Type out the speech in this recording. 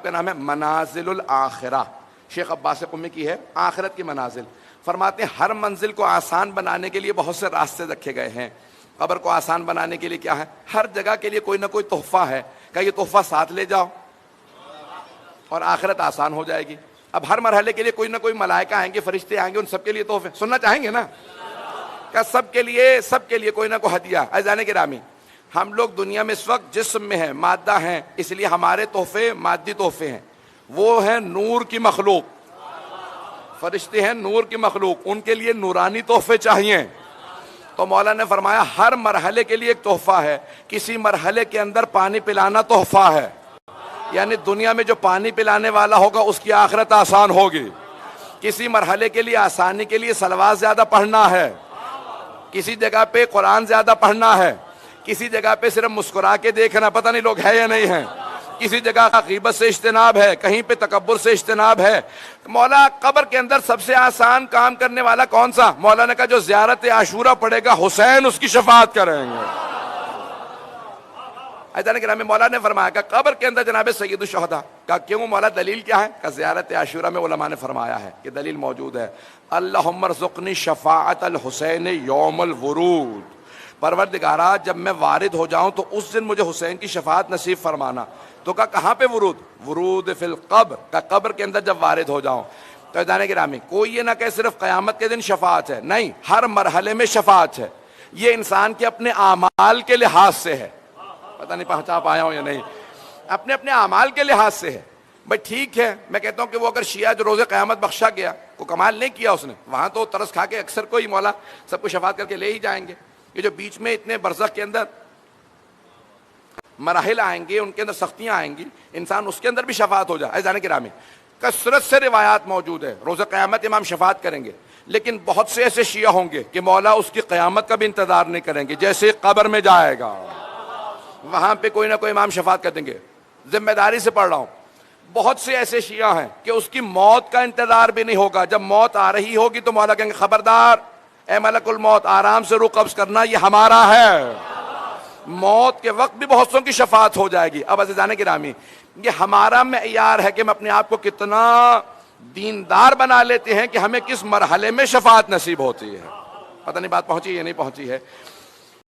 کا نام ہے منازل الآخرہ، شیخ عباس قمی کی ہے، آخرت کی منازل۔ فرماتے ہیں ہر منزل کو آسان بنانے کے لیے بہت سے راستے رکھے گئے ہیں۔ قبر کو آسان بنانے کے لیے کیا ہے؟ ہر جگہ کے لیے کوئی نہ کوئی تحفہ ہے، کہ یہ تحفہ ساتھ لے جاؤ اور آخرت آسان ہو جائے گی۔ اب ہر مرحلے کے لیے کوئی نہ کوئی ملائکہ آئیں گے، فرشتے آئیں گے، ان سب کے لیے تحفے سننا چاہیں گے نا، کہ سب کے لیے کوئی نہ کوئی ہدیہ۔ عزیزان گرامی، ہم لوگ دنیا میں اس وقت جسم میں ہیں، مادہ ہیں، اس لیے ہمارے تحفے مادی تحفے ہیں، وہ ہیں نور کی مخلوق، فرشتے ہیں نور کی مخلوق، ان کے لیے نورانی تحفے چاہیے۔ تو مولا نے فرمایا ہر مرحلے کے لیے ایک تحفہ ہے۔ کسی مرحلے کے اندر پانی پلانا تحفہ ہے، یعنی دنیا میں جو پانی پلانے والا ہوگا اس کی آخرت آسان ہوگی۔ کسی مرحلے کے لیے آسانی کے لیے صلوات زیادہ پڑھنا ہے، کسی جگہ پہ قرآن زیادہ پڑھنا ہے، کسی جگہ پہ صرف مسکرا کے دیکھنا، پتہ نہیں لوگ ہے یا نہیں ہیں، کسی جگہ غیبت سے اجتناب ہے، کہیں پہ تکبر سے اجتناب ہے۔ مولا قبر کے اندر سب سے آسان کام کرنے والا کون سا؟ مولا نے کہا جو زیارت عاشورہ پڑھے گا حسین اس کی شفاعت کریں گے۔ ایتھان کرام میں مولا نے فرمایا کہ قبر کے اندر جناب سید الشہداء کا کیوں؟ مولا دلیل کیا ہے؟ کہ زیارت عاشورہ میں علماء نے فرمایا ہے کہ دلیل موجود ہے، اللہم ارزقنی شفاعت الحسین یوم الورود، پروردگارا جب میں وارد ہو جاؤں تو اس دن مجھے حسین کی شفاعت نصیب فرمانا۔ تو کہا کہاں پہ ورود؟ ورود فی القبر، کا قبر کے اندر جب وارد ہو جاؤں۔ تو عزیزان گرامی، کوئی یہ نہ کہ صرف قیامت کے دن شفاعت ہے، نہیں، ہر مرحلے میں شفاعت ہے۔ یہ انسان کے اپنے اعمال کے لحاظ سے ہے، پتہ نہیں پہنچا پایا ہوں یا نہیں، اپنے اپنے اعمال کے لحاظ سے ہے۔ بھائی ٹھیک ہے، میں کہتا ہوں کہ وہ اگر شیعہ جو روز قیامت بخشا گیا، کوئی کمال نہیں کیا اس نے، وہاں تو ترس کھا کے اکثر کوئی مولا سب کو شفاعت کر کے لے ہی جائیں گے۔ یہ جو بیچ میں اتنے برزخ کے اندر مراحل آئیں گے، ان کے اندر سختیاں آئیں گی، انسان اس کے اندر بھی شفاعت ہو جائے۔ عزیزان گرامی، کثرت سے روایات موجود ہے، روز قیامت امام شفاعت کریں گے، لیکن بہت سے ایسے شیعہ ہوں گے کہ مولا اس کی قیامت کا بھی انتظار نہیں کریں گے، جیسے قبر میں جائے گا وہاں پہ کوئی نہ کوئی امام شفاعت کر دیں گے۔ ذمہ داری سے پڑھ رہا ہوں، بہت سے ایسے شیعہ ہیں کہ اس کی موت کا انتظار بھی نہیں ہوگا، جب موت آ رہی ہوگی تو مولا کہیں گے خبردار اے ملک الموت، آرام سے روح قبض کرنا، یہ ہمارا ہے۔ موت کے وقت بھی بہت سوں کی شفاعت ہو جائے گی۔ اب عزیزان گرامی، یہ ہمارا معیار ہے کہ ہم اپنے آپ کو کتنا دیندار بنا لیتے ہیں کہ ہمیں کس مرحلے میں شفاعت نصیب ہوتی ہے۔ پتہ نہیں بات پہنچی یا نہیں پہنچی ہے۔